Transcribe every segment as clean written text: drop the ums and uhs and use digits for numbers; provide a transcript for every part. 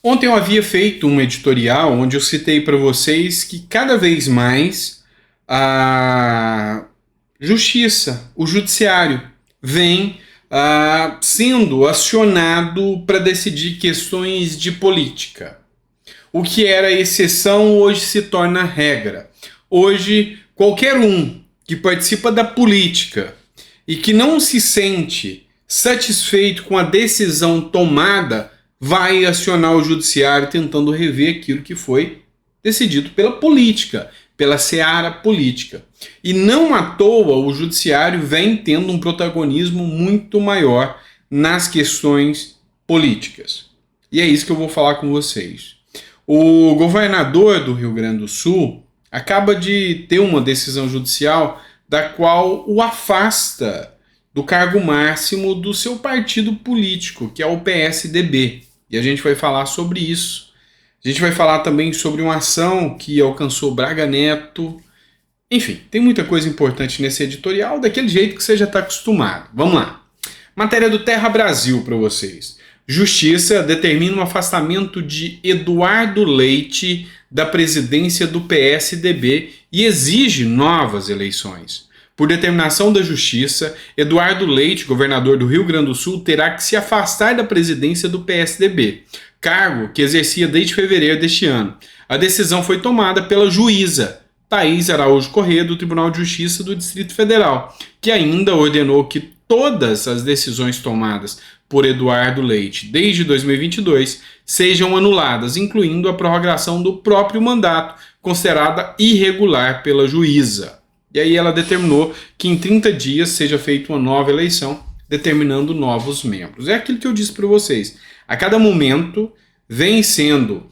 Ontem eu havia feito um editorial onde eu citei para vocês que cada vez mais a justiça, o judiciário, vem sendo acionado para decidir questões de política. O que era exceção hoje se torna regra. Hoje, qualquer um que participa da política e que não se sente satisfeito com a decisão tomada vai acionar o judiciário tentando rever aquilo que foi decidido pela política, pela seara política. E não à toa o judiciário vem tendo um protagonismo muito maior nas questões políticas. E é isso que eu vou falar com vocês. O governador do Rio Grande do Sul acaba de ter uma decisão judicial da qual o afasta do cargo máximo do seu partido político, que é o PSDB. E a gente vai falar sobre isso. A gente vai falar também sobre uma ação que alcançou Braga Neto. Enfim, tem muita coisa importante nesse editorial, daquele jeito que você já está acostumado. Vamos lá. Matéria do Terra Brasil para vocês. Justiça determina o afastamento de Eduardo Leite da presidência do PSDB e exige novas eleições. Por determinação da Justiça, Eduardo Leite, governador do Rio Grande do Sul, terá que se afastar da presidência do PSDB, cargo que exercia desde fevereiro deste ano. A decisão foi tomada pela juíza Thaís Araújo Corrêa, do Tribunal de Justiça do Distrito Federal, que ainda ordenou que todas as decisões tomadas por Eduardo Leite desde 2022 sejam anuladas, incluindo a prorrogação do próprio mandato, considerada irregular pela juíza. E aí ela determinou que em 30 dias seja feita uma nova eleição, determinando novos membros. É aquilo que eu disse para vocês. A cada momento vem sendo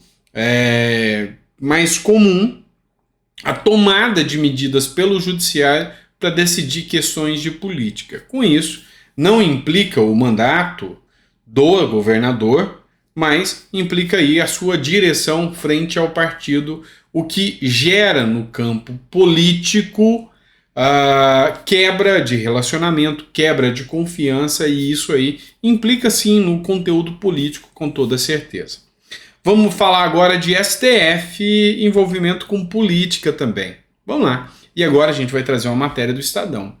mais comum a tomada de medidas pelo judiciário para decidir questões de política. Com isso, não implica o mandato do governador, mas implica aí a sua direção frente ao partido, o que gera no campo político quebra de relacionamento, quebra de confiança, e isso aí implica sim no conteúdo político com toda certeza. Vamos falar agora de STF, envolvimento com política também. Vamos lá. E agora a gente vai trazer uma matéria do Estadão.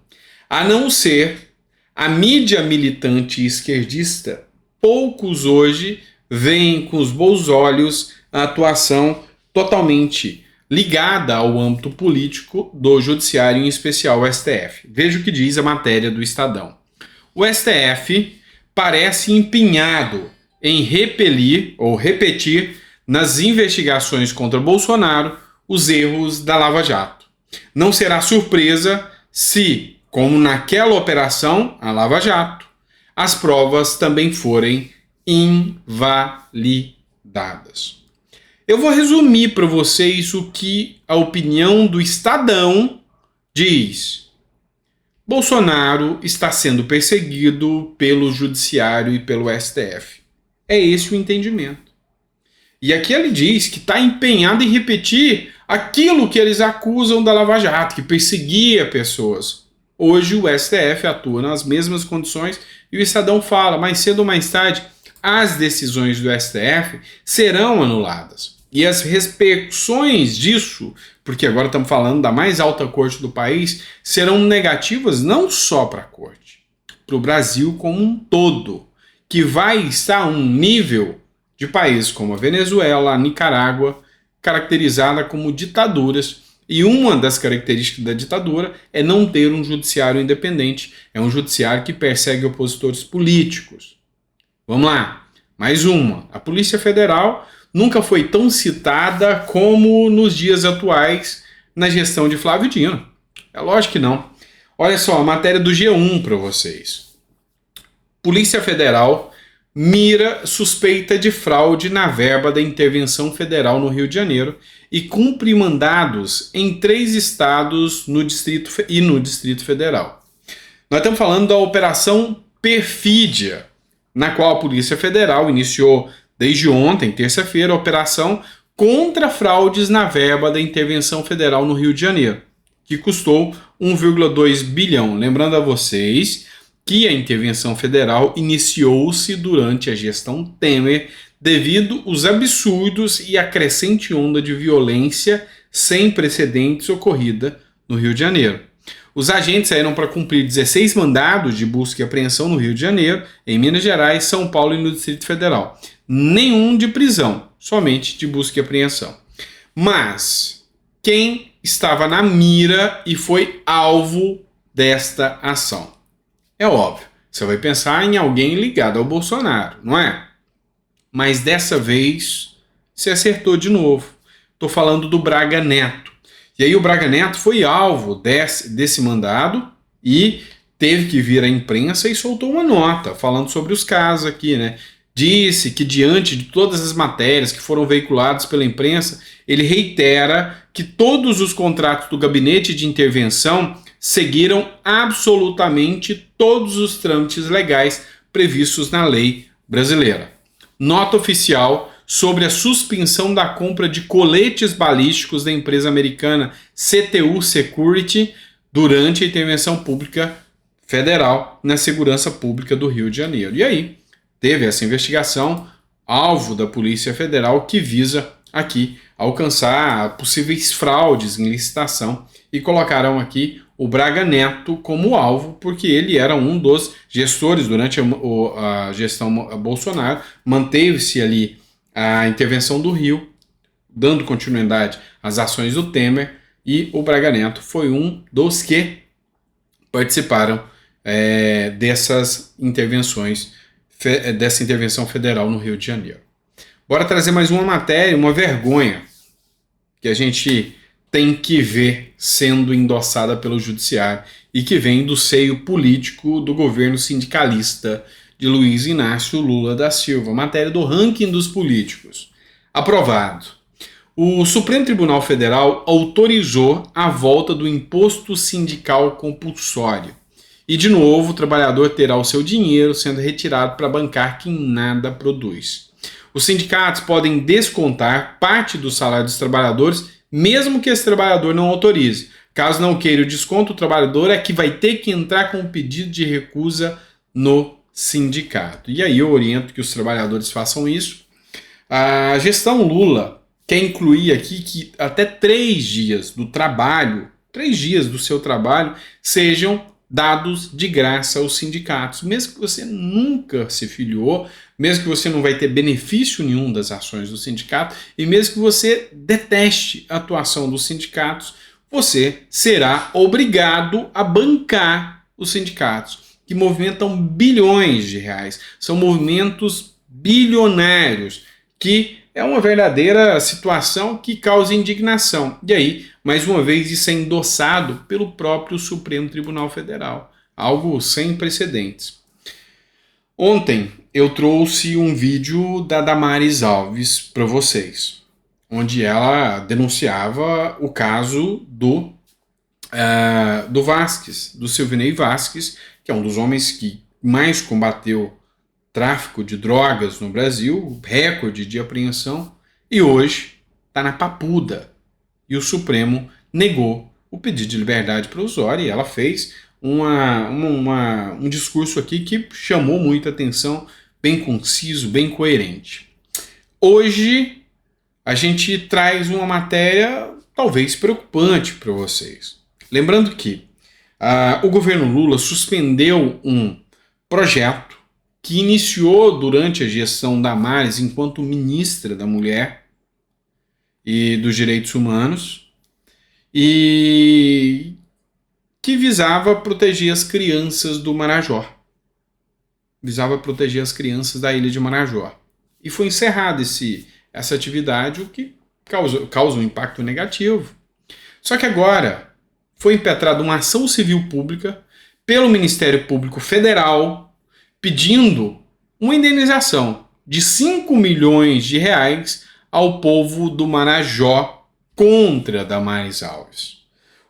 A não ser a mídia militante esquerdista, poucos hoje veem com os bons olhos a atuação totalmente ligada ao âmbito político do judiciário, em especial o STF. Veja o que diz a matéria do Estadão. O STF parece empenhado em repelir ou repetir nas investigações contra Bolsonaro os erros da Lava Jato. Não será surpresa se, como naquela operação, a Lava Jato, as provas também forem invalidadas. Eu vou resumir para vocês o que a opinião do Estadão diz. Bolsonaro está sendo perseguido pelo Judiciário e pelo STF. É esse o entendimento. E aqui ele diz que está empenhado em repetir aquilo que eles acusam da Lava Jato, que perseguia pessoas. Hoje o STF atua nas mesmas condições e o Estadão fala, mais cedo ou mais tarde, as decisões do STF serão anuladas. E as repercussões disso, porque agora estamos falando da mais alta corte do país, serão negativas não só para a corte, para o Brasil como um todo, que vai estar a um nível de países como a Venezuela, a Nicarágua, caracterizada como ditaduras. E uma das características da ditadura é não ter um judiciário independente, é um judiciário que persegue opositores políticos. Vamos lá, mais uma. A Polícia Federal nunca foi tão citada como nos dias atuais na gestão de Flávio Dino. É lógico que não. Olha só, a matéria do G1 para vocês. Polícia Federal mira suspeita de fraude na verba da intervenção federal no Rio de Janeiro e cumpre mandados em 3 estados no Distrito Federal. Nós estamos falando da Operação Perfídia, na qual a Polícia Federal iniciou desde ontem, terça-feira, a operação contra fraudes na verba da intervenção federal no Rio de Janeiro, que custou 1,2 bilhão. Lembrando a vocês que a intervenção federal iniciou-se durante a gestão Temer, devido aos absurdos e a crescente onda de violência sem precedentes ocorrida no Rio de Janeiro. Os agentes saíram para cumprir 16 mandados de busca e apreensão no Rio de Janeiro, em Minas Gerais, São Paulo e no Distrito Federal. Nenhum de prisão, somente de busca e apreensão. Mas quem estava na mira e foi alvo desta ação? É óbvio, você vai pensar em alguém ligado ao Bolsonaro, não é? Mas dessa vez você acertou de novo. Estou falando do Braga Neto. E aí o Braga Neto foi alvo desse mandado e teve que vir à imprensa e soltou uma nota falando sobre os casos aqui, né? Disse que diante de todas as matérias que foram veiculadas pela imprensa, ele reitera que todos os contratos do gabinete de intervenção seguiram absolutamente todos os trâmites legais previstos na lei brasileira. Nota oficial sobre a suspensão da compra de coletes balísticos da empresa americana CTU Security durante a intervenção pública federal na segurança pública do Rio de Janeiro. E aí, teve essa investigação, alvo da Polícia Federal, que visa aqui alcançar possíveis fraudes em licitação e colocaram aqui o Braga Neto como alvo, porque ele era um dos gestores durante a gestão Bolsonaro, manteve-se ali a intervenção do Rio, dando continuidade às ações do Temer, e o Braga Neto foi um dos que participaram dessas intervenções, dessa intervenção federal no Rio de Janeiro. Bora trazer mais uma matéria, uma vergonha, que a gente tem que ver sendo endossada pelo judiciário e que vem do seio político do governo sindicalista de Luiz Inácio Lula da Silva. Matéria do ranking dos políticos. Aprovado. O Supremo Tribunal Federal autorizou a volta do imposto sindical compulsório. E, de novo, o trabalhador terá o seu dinheiro sendo retirado para bancar quem nada produz. Os sindicatos podem descontar parte do salário dos trabalhadores, mesmo que esse trabalhador não autorize. Caso não queira o desconto, o trabalhador é que vai ter que entrar com um pedido de recusa no sindicato. E aí eu oriento que os trabalhadores façam isso. A gestão Lula quer incluir aqui que até 3 dias do trabalho, 3 dias do seu trabalho, sejam dados de graça aos sindicatos, mesmo que você nunca se filiou, mesmo que você não vai ter benefício nenhum das ações do sindicato e mesmo que você deteste a atuação dos sindicatos, você será obrigado a bancar os sindicatos, que movimentam bilhões de reais. São movimentos bilionários, que é uma verdadeira situação que causa indignação. E aí, mais uma vez, isso é endossado pelo próprio Supremo Tribunal Federal. Algo sem precedentes. Ontem eu trouxe um vídeo da Damares Alves para vocês, onde ela denunciava o caso do Vasquez, do Silvinei Vasquez, que é um dos homens que mais combateu tráfico de drogas no Brasil, recorde de apreensão, e hoje está na papuda. E o Supremo negou o pedido de liberdade provisória e ela fez um discurso aqui que chamou muita atenção, bem conciso, bem coerente. Hoje a gente traz uma matéria talvez preocupante para vocês. Lembrando que o governo Lula suspendeu um projeto que iniciou durante a gestão da Damares enquanto ministra da Mulher e dos Direitos Humanos e que visava proteger as crianças do Marajó. Visava proteger as crianças da ilha de Marajó. E foi encerrada essa atividade, o que causa um impacto negativo. Só que agora foi impetrada uma ação civil pública pelo Ministério Público Federal pedindo uma indenização de 5 milhões de reais ao povo do Marajó contra Damares Alves.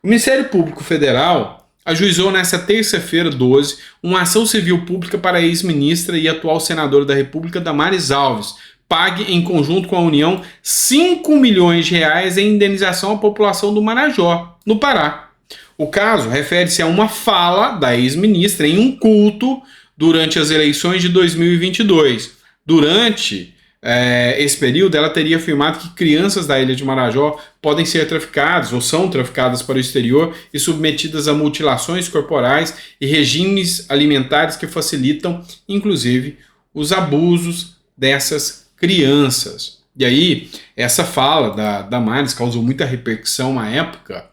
O Ministério Público Federal ajuizou nesta terça-feira, 12, uma ação civil pública para a ex-ministra e atual senadora da República, Damares Alves, pague em conjunto com a União 5 milhões de reais em indenização à população do Marajó, no Pará. O caso refere-se a uma fala da ex-ministra em um culto durante as eleições de 2022. Durante esse período, ela teria afirmado que crianças da ilha de Marajó podem ser traficadas ou são traficadas para o exterior e submetidas a mutilações corporais e regimes alimentares que facilitam, inclusive, os abusos dessas crianças. E aí, essa fala da Damares causou muita repercussão na época,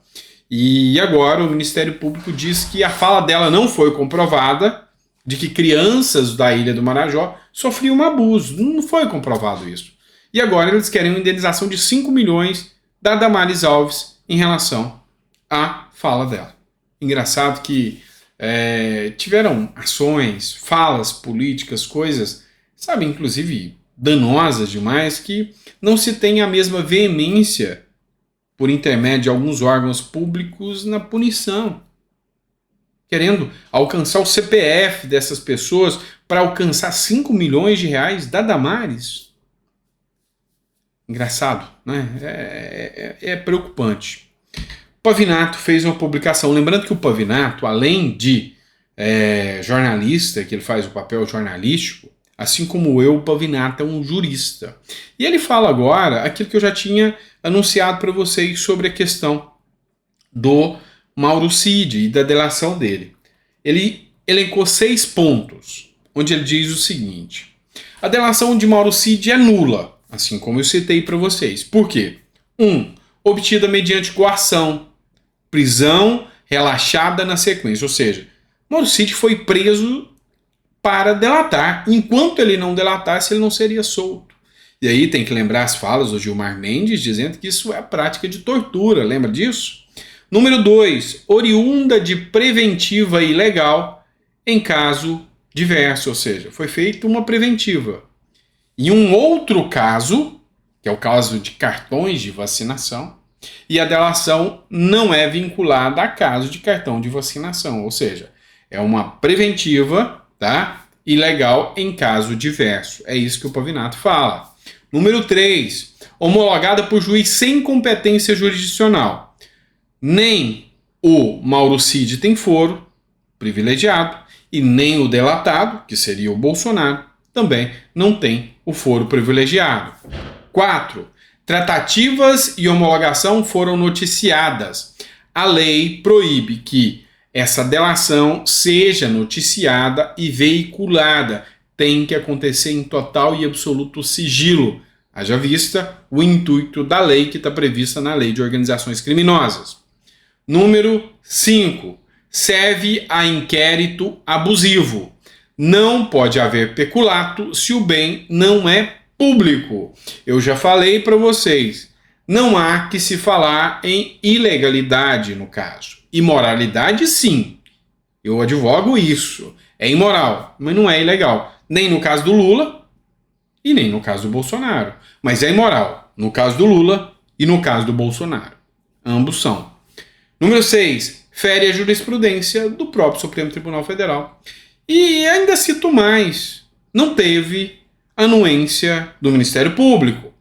e agora o Ministério Público diz que a fala dela não foi comprovada, de que crianças da ilha do Marajó sofriam um abuso. Não foi comprovado isso. E agora eles querem uma indenização de 5 milhões da Damares Alves em relação à fala dela. Engraçado que tiveram ações, falas políticas, coisas, sabe, inclusive danosas demais, que não se tem a mesma veemência por intermédio de alguns órgãos públicos na punição, querendo alcançar o CPF dessas pessoas para alcançar 5 milhões de reais da Damares. Engraçado, né? É preocupante. Pavinato fez uma publicação, lembrando que o Pavinato, além de jornalista, que ele faz o papel jornalístico, assim como eu, o Pavinato é um jurista. E ele fala agora aquilo que eu já tinha anunciado para vocês sobre a questão do Mauro Cid e da delação dele. Ele elencou 6 pontos, onde ele diz o seguinte: a delação de Mauro Cid é nula, assim como eu citei para vocês. Por quê? 1. Obtida mediante coação, prisão relaxada na sequência, ou seja, Mauro Cid foi preso para delatar. Enquanto ele não delatasse, ele não seria solto. E aí tem que lembrar as falas do Gilmar Mendes dizendo que isso é a prática de tortura, lembra disso? Número 2, oriunda de preventiva ilegal em caso diverso, ou seja, foi feita uma preventiva. Em um outro caso, que é o caso de cartões de vacinação, e a delação não é vinculada a caso de cartão de vacinação, ou seja, é uma preventiva, tá? Ilegal em caso diverso. É isso que o Pavinato fala. Número 3, homologada por juiz sem competência jurisdicional. Nem o Mauro Cid tem foro privilegiado e nem o delatado, que seria o Bolsonaro, também não tem o foro privilegiado. 4, tratativas e homologação foram noticiadas. A lei proíbe que essa delação seja noticiada e veiculada. Tem que acontecer em total e absoluto sigilo, haja vista o intuito da lei que está prevista na Lei de Organizações Criminosas. Número 5. Serve a inquérito abusivo. Não pode haver peculato se o bem não é público. Eu já falei para vocês, não há que se falar em ilegalidade no caso. Imoralidade, sim. Eu advogo isso. É imoral, mas não é ilegal. Nem no caso do Lula e nem no caso do Bolsonaro. Mas é imoral no caso do Lula e no caso do Bolsonaro. Ambos são. Número 6. Fere a jurisprudência do próprio Supremo Tribunal Federal. E ainda cito mais. Não teve anuência do Ministério Público.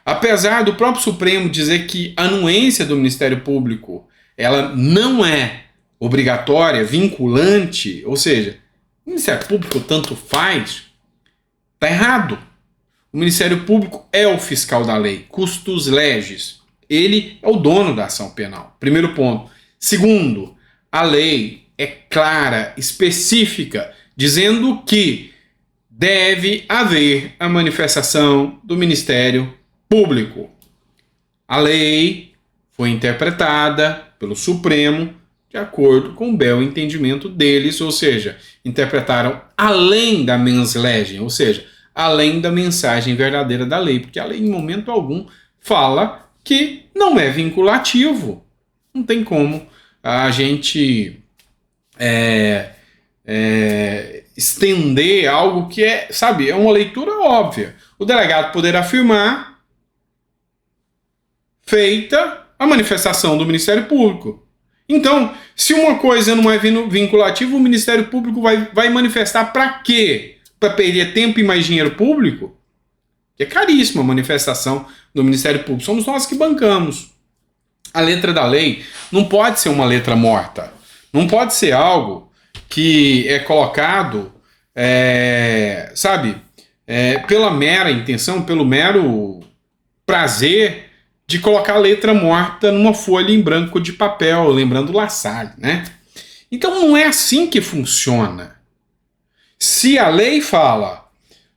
Apesar do próprio Supremo dizer que a anuência do Ministério Público ela não é obrigatória, vinculante, ou seja, o Ministério Público tanto faz, está errado. O Ministério Público é o fiscal da lei, custos legis. Ele é o dono da ação penal. Primeiro ponto. Segundo, a lei é clara, específica, dizendo que deve haver a manifestação do Ministério Público. A lei foi interpretada pelo Supremo de acordo com o bel entendimento deles, ou seja, interpretaram além da mens legem, ou seja, além da mensagem verdadeira da lei, porque a lei em momento algum fala que não é vinculativo. Não tem como a gente estender algo que é uma leitura óbvia. O delegado poderá afirmar feita a manifestação do Ministério Público. Então, se uma coisa não é vinculativa, o Ministério Público vai manifestar para quê? Para perder tempo e mais dinheiro público? Que é caríssima a manifestação do Ministério Público. Somos nós que bancamos. A letra da lei não pode ser uma letra morta. Não pode ser algo que é colocado, pela mera intenção, pelo mero prazer de colocar a letra morta numa folha em branco de papel, lembrando La Salle, né? Então não é assim que funciona. Se a lei fala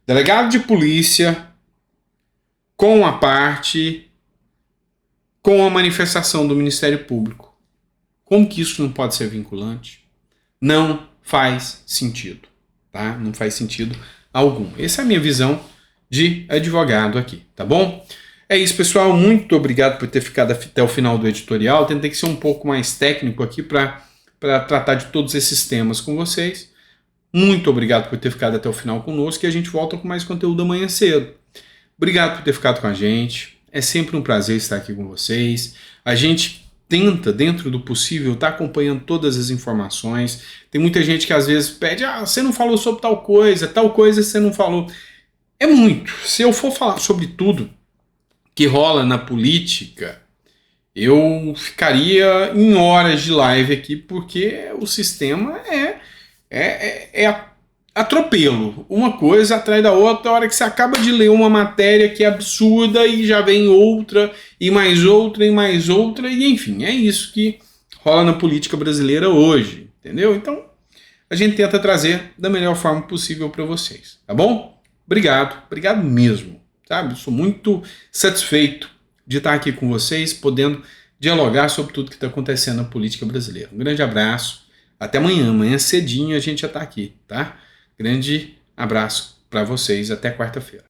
delegado de polícia com a parte, com a manifestação do Ministério Público, como que isso não pode ser vinculante? Não faz sentido, tá? Não faz sentido algum. Essa é a minha visão de advogado aqui, tá bom? É isso, pessoal. Muito obrigado por ter ficado até o final do editorial. Tentei ser um pouco mais técnico aqui para tratar de todos esses temas com vocês. Muito obrigado por ter ficado até o final conosco e a gente volta com mais conteúdo amanhã cedo. Obrigado por ter ficado com a gente. É sempre um prazer estar aqui com vocês. A gente tenta, dentro do possível, estar acompanhando todas as informações. Tem muita gente que às vezes pede, você não falou sobre tal coisa você não falou. É muito. Se eu for falar sobre tudo que rola na política, eu ficaria em horas de live aqui, porque o sistema é atropelo. Uma coisa atrás da outra, a hora que você acaba de ler uma matéria que é absurda e já vem outra, e mais outra, e mais outra, e enfim, é isso que rola na política brasileira hoje, entendeu? Então, a gente tenta trazer da melhor forma possível para vocês, tá bom? Obrigado mesmo, sabe? Sou muito satisfeito de estar aqui com vocês, podendo dialogar sobre tudo que está acontecendo na política brasileira. Um grande abraço, até amanhã cedinho a gente já está aqui, tá? Grande abraço para vocês, até quarta-feira.